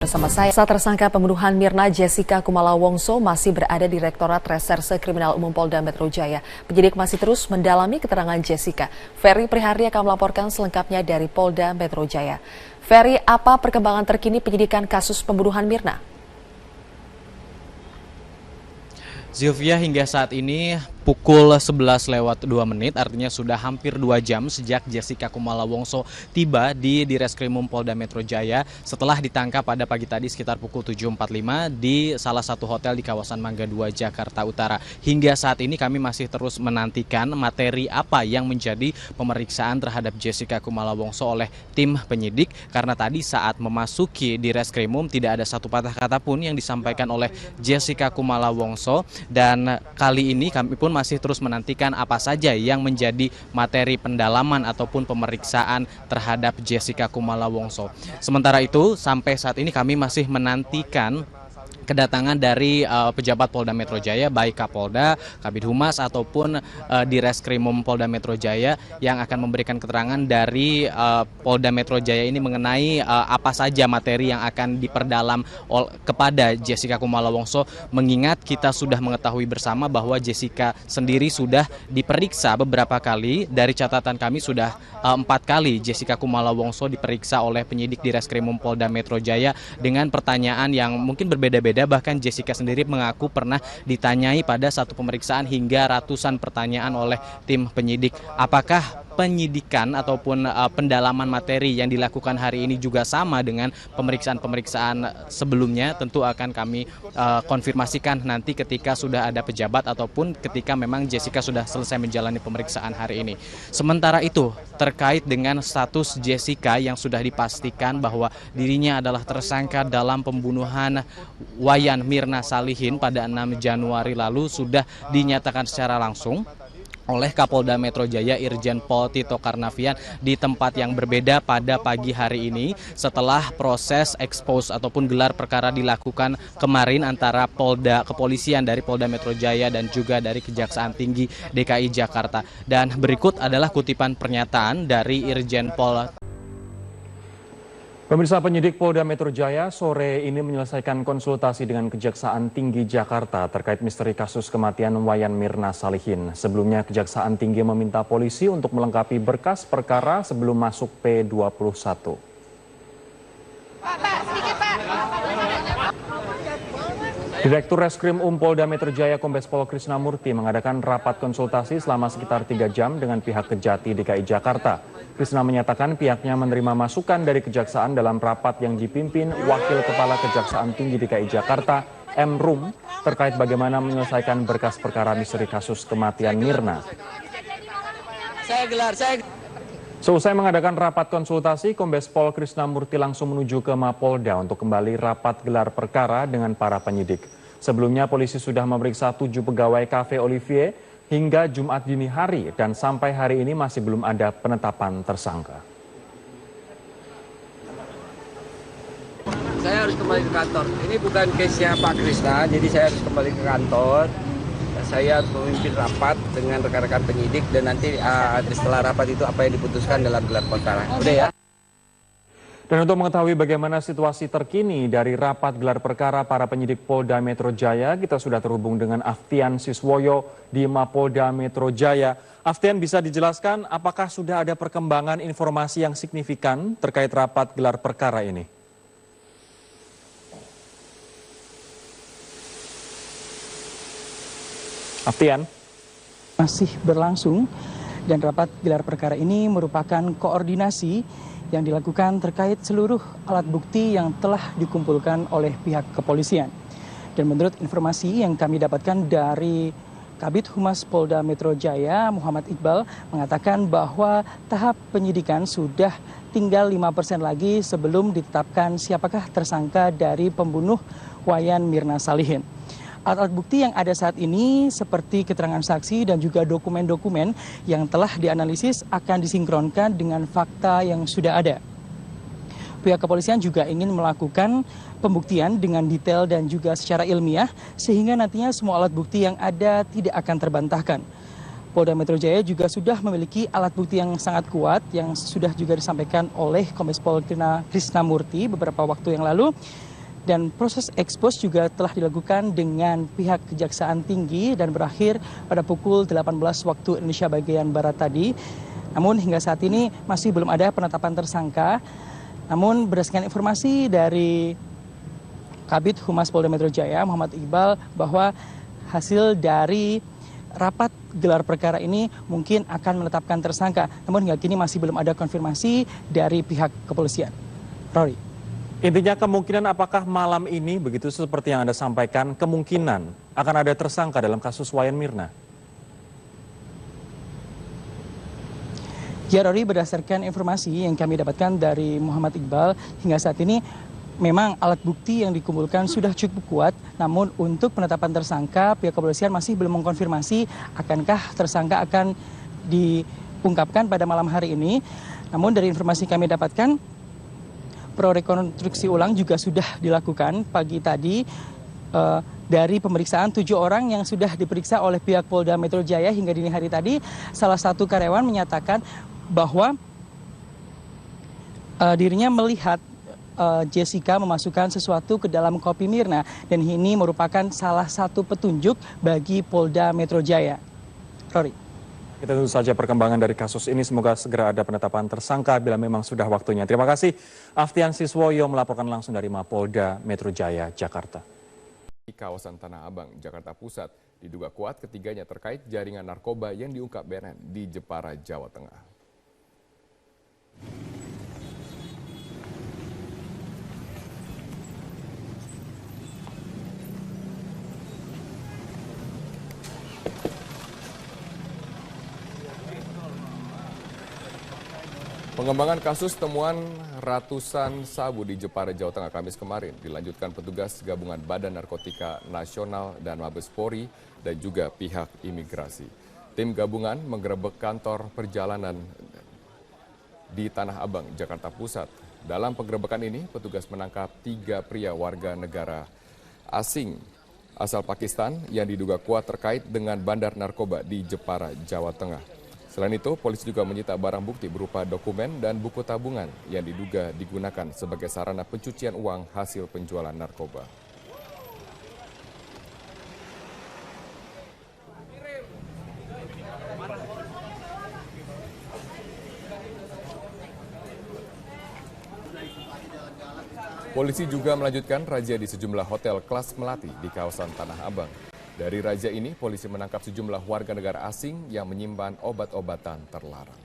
Bersama saya, tersangka pembunuhan Mirna Jessica Kumala Wongso masih berada di Direktorat Reserse Kriminal Umum Polda Metro Jaya. Penyidik masih terus mendalami keterangan Jessica. Ferry Prihari akan melaporkan selengkapnya dari Polda Metro Jaya. Ferry, apa perkembangan terkini penyidikan kasus pembunuhan Mirna? Zilvia, hingga saat ini pukul 11:02, artinya sudah hampir 2 jam sejak Jessica Kumala Wongso tiba di Direskrimum Polda Metro Jaya setelah ditangkap pada pagi tadi sekitar pukul 7.45 di salah satu hotel di kawasan Mangga 2, Jakarta Utara. Hingga saat ini kami masih terus menantikan materi apa yang menjadi pemeriksaan terhadap Jessica Kumala Wongso oleh tim penyidik, karena tadi saat memasuki Direskrimum tidak ada satu patah kata pun yang disampaikan oleh Jessica Kumala Wongso. Dan kali ini kami pun masih terus menantikan apa saja yang menjadi materi pendalaman ataupun pemeriksaan terhadap Jessica Kumala Wongso. Sementara itu, sampai saat ini kami masih menantikan kedatangan dari pejabat Polda Metro Jaya, baik Kapolda, Kabid Humas ataupun Direskrimum Polda Metro Jaya yang akan memberikan keterangan dari Polda Metro Jaya ini mengenai apa saja materi yang akan diperdalam kepada Jessica Kumala Wongso, mengingat kita sudah mengetahui bersama bahwa Jessica sendiri sudah diperiksa beberapa kali. Dari catatan kami sudah 4 kali Jessica Kumala Wongso diperiksa oleh penyidik Direskrimum Polda Metro Jaya dengan pertanyaan yang mungkin berbeda-beda. Bahkan Jessica sendiri mengaku pernah ditanyai pada satu pemeriksaan hingga ratusan pertanyaan oleh tim penyidik. Apakah penyidikan ataupun pendalaman materi yang dilakukan hari ini juga sama dengan pemeriksaan-pemeriksaan sebelumnya? Tentu akan kami konfirmasikan nanti ketika sudah ada pejabat ataupun ketika memang Jessica sudah selesai menjalani pemeriksaan hari ini. Sementara itu, terkait dengan status Jessica yang sudah dipastikan bahwa dirinya adalah tersangka dalam pembunuhan Wayan Mirna Salihin pada 6 Januari lalu, sudah dinyatakan secara langsung oleh Kapolda Metro Jaya Irjen Pol Tito Karnavian di tempat yang berbeda pada pagi hari ini setelah proses expose ataupun gelar perkara dilakukan kemarin antara kepolisian dari Polda Metro Jaya dan juga dari Kejaksaan Tinggi DKI Jakarta. Dan berikut adalah kutipan pernyataan dari Irjen Pol. Pemirsa, penyidik Polda Metro Jaya sore ini menyelesaikan konsultasi dengan Kejaksaan Tinggi Jakarta terkait misteri kasus kematian Wayan Mirna Salihin. Sebelumnya Kejaksaan Tinggi meminta polisi untuk melengkapi berkas perkara sebelum masuk P21. Direktur Reskrim Polda Metro Jaya Kombes Pol Krisnamurti mengadakan rapat konsultasi selama sekitar 3 jam dengan pihak Kejati DKI Jakarta. Krisna menyatakan pihaknya menerima masukan dari Kejaksaan dalam rapat yang dipimpin Wakil Kepala Kejaksaan Tinggi DKI Jakarta, M. Rum, terkait bagaimana menyelesaikan berkas perkara misteri kasus kematian Mirna. Selesai mengadakan rapat konsultasi, Kombes Pol Krisnamurti langsung menuju ke Mapolda untuk kembali rapat gelar perkara dengan para penyidik. Sebelumnya polisi sudah memeriksa 7 pegawai Cafe Olivier hingga Jumat dini hari dan sampai hari ini masih belum ada penetapan tersangka. Saya harus kembali ke kantor. Ini bukan case-nya Pak Krisna, jadi saya harus kembali ke kantor. Saya memimpin rapat dengan rekan-rekan penyidik dan nanti setelah rapat itu apa yang diputuskan dalam gelar perkara. Udah ya. Dan untuk mengetahui bagaimana situasi terkini dari rapat gelar perkara para penyidik Polda Metro Jaya, kita sudah terhubung dengan Aftian Siswoyo di Mapolda Metro Jaya. Aftian, bisa dijelaskan apakah sudah ada perkembangan informasi yang signifikan terkait rapat gelar perkara ini? Aftian? Masih berlangsung dan rapat gelar perkara ini merupakan koordinasi yang dilakukan terkait seluruh alat bukti yang telah dikumpulkan oleh pihak kepolisian. Dan menurut informasi yang kami dapatkan dari Kabid Humas Polda Metro Jaya, Muhammad Iqbal, mengatakan bahwa tahap penyidikan sudah tinggal 5% lagi sebelum ditetapkan siapakah tersangka dari pembunuh Wayan Mirna Salihin. Alat bukti yang ada saat ini seperti keterangan saksi dan juga dokumen-dokumen yang telah dianalisis akan disinkronkan dengan fakta yang sudah ada. Pihak kepolisian juga ingin melakukan pembuktian dengan detail dan juga secara ilmiah sehingga nantinya semua alat bukti yang ada tidak akan terbantahkan. Polda Metro Jaya juga sudah memiliki alat bukti yang sangat kuat yang sudah juga disampaikan oleh Kombes Pol Krisnamurti beberapa waktu yang lalu. Dan proses ekspos juga telah dilakukan dengan pihak Kejaksaan Tinggi dan berakhir pada pukul 18 waktu Indonesia bagian Barat tadi. Namun hingga saat ini masih belum ada penetapan tersangka. Namun berdasarkan informasi dari Kabid Humas Polda Metro Jaya, Muhammad Iqbal, bahwa hasil dari rapat gelar perkara ini mungkin akan menetapkan tersangka. Namun hingga kini masih belum ada konfirmasi dari pihak kepolisian. Rory. Intinya kemungkinan apakah malam ini, begitu seperti yang Anda sampaikan, kemungkinan akan ada tersangka dalam kasus Wayan Mirna? Ya Rory, berdasarkan informasi yang kami dapatkan dari Muhammad Iqbal, hingga saat ini memang alat bukti yang dikumpulkan sudah cukup kuat, namun untuk penetapan tersangka, pihak kepolisian masih belum mengkonfirmasi akankah tersangka akan diungkapkan pada malam hari ini. Namun dari informasi kami dapatkan, rekonstruksi ulang juga sudah dilakukan pagi tadi dari pemeriksaan 7 orang yang sudah diperiksa oleh pihak Polda Metro Jaya hingga dini hari tadi. Salah satu karyawan menyatakan bahwa dirinya melihat Jessica memasukkan sesuatu ke dalam kopi Mirna dan ini merupakan salah satu petunjuk bagi Polda Metro Jaya. Rory. Kita tunggu saja perkembangan dari kasus ini. Semoga segera ada penetapan tersangka bila memang sudah waktunya. Terima kasih. Aftian Siswoyo melaporkan langsung dari Mapolda Metro Jaya, Jakarta. Di kawasan Tanah Abang, Jakarta Pusat, diduga kuat ketiganya terkait jaringan narkoba yang diungkap BNN di Jepara, Jawa Tengah. Pengembangan kasus temuan ratusan sabu di Jepara, Jawa Tengah Kamis kemarin dilanjutkan petugas gabungan Badan Narkotika Nasional dan Mabes Polri dan juga pihak imigrasi. Tim gabungan menggerebek kantor perjalanan di Tanah Abang, Jakarta Pusat. Dalam penggerebekan ini, petugas menangkap 3 pria warga negara asing asal Pakistan yang diduga kuat terkait dengan bandar narkoba di Jepara, Jawa Tengah. Selain itu, polisi juga menyita barang bukti berupa dokumen dan buku tabungan yang diduga digunakan sebagai sarana pencucian uang hasil penjualan narkoba. Polisi juga melanjutkan razia di sejumlah hotel kelas melati di kawasan Tanah Abang. Dari razia ini, polisi menangkap sejumlah warga negara asing yang menyimpan obat-obatan terlarang.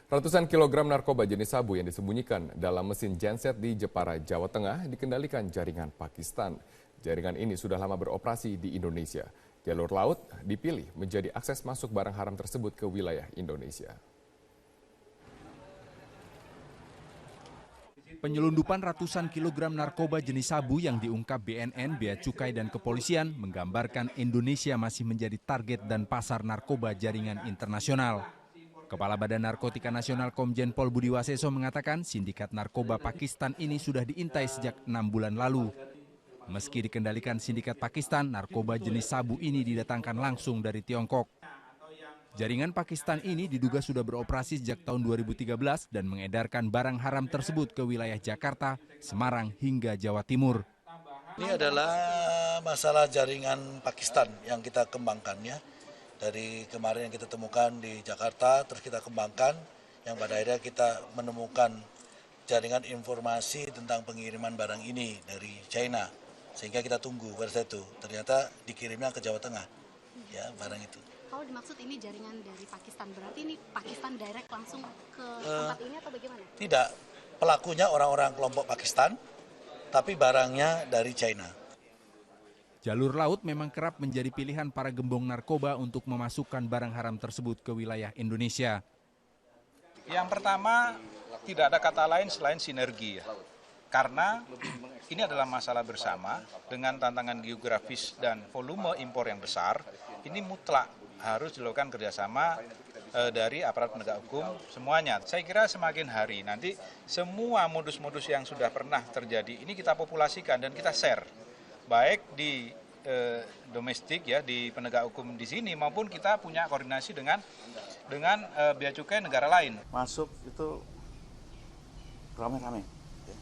Ratusan kilogram narkoba jenis sabu yang disembunyikan dalam mesin genset di Jepara, Jawa Tengah dikendalikan jaringan Pakistan. Jaringan ini sudah lama beroperasi di Indonesia. Jalur laut dipilih menjadi akses masuk barang haram tersebut ke wilayah Indonesia. Penyelundupan ratusan kilogram narkoba jenis sabu yang diungkap BNN, Bea Cukai dan Kepolisian menggambarkan Indonesia masih menjadi target dan pasar narkoba jaringan internasional. Kepala Badan Narkotika Nasional Komjen Pol Budi Waseso mengatakan sindikat narkoba Pakistan ini sudah diintai sejak 6 bulan lalu. Meski dikendalikan sindikat Pakistan, narkoba jenis sabu ini didatangkan langsung dari Tiongkok. Jaringan Pakistan ini diduga sudah beroperasi sejak tahun 2013 dan mengedarkan barang haram tersebut ke wilayah Jakarta, Semarang hingga Jawa Timur. Ini adalah masalah jaringan Pakistan yang kita kembangkan ya. Dari kemarin yang kita temukan di Jakarta, terus kita kembangkan, yang pada akhirnya kita menemukan jaringan informasi tentang pengiriman barang ini dari China. Sehingga kita tunggu pada saat itu, ternyata dikirimnya ke Jawa Tengah, ya barang itu. Kalau dimaksud ini jaringan dari Pakistan, berarti ini Pakistan direct langsung ke tempat ini atau bagaimana? Tidak, pelakunya orang-orang kelompok Pakistan, tapi barangnya dari China. Jalur laut memang kerap menjadi pilihan para gembong narkoba untuk memasukkan barang haram tersebut ke wilayah Indonesia. Yang pertama, tidak ada kata lain selain sinergi ya. Karena ini adalah masalah bersama dengan tantangan geografis dan volume impor yang besar, ini mutlak harus dilakukan kerjasama dari aparat penegak hukum semuanya. Saya kira semakin hari nanti semua modus-modus yang sudah pernah terjadi ini kita populasikan dan kita share, baik di domestik ya, di penegak hukum di sini, maupun kita punya koordinasi dengan bea cukai negara lain. Masuk itu ramai-ramai. Ya.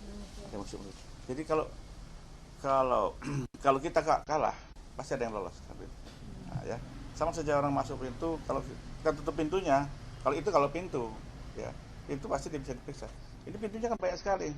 Jadi kalau kita kalah pasti ada yang lolos. Nah, ya. Sama saja orang masuk pintu, kalau kita tutup pintunya, kalau pintu, ya itu pasti bisa diperiksa. Ini pintunya kan banyak sekali.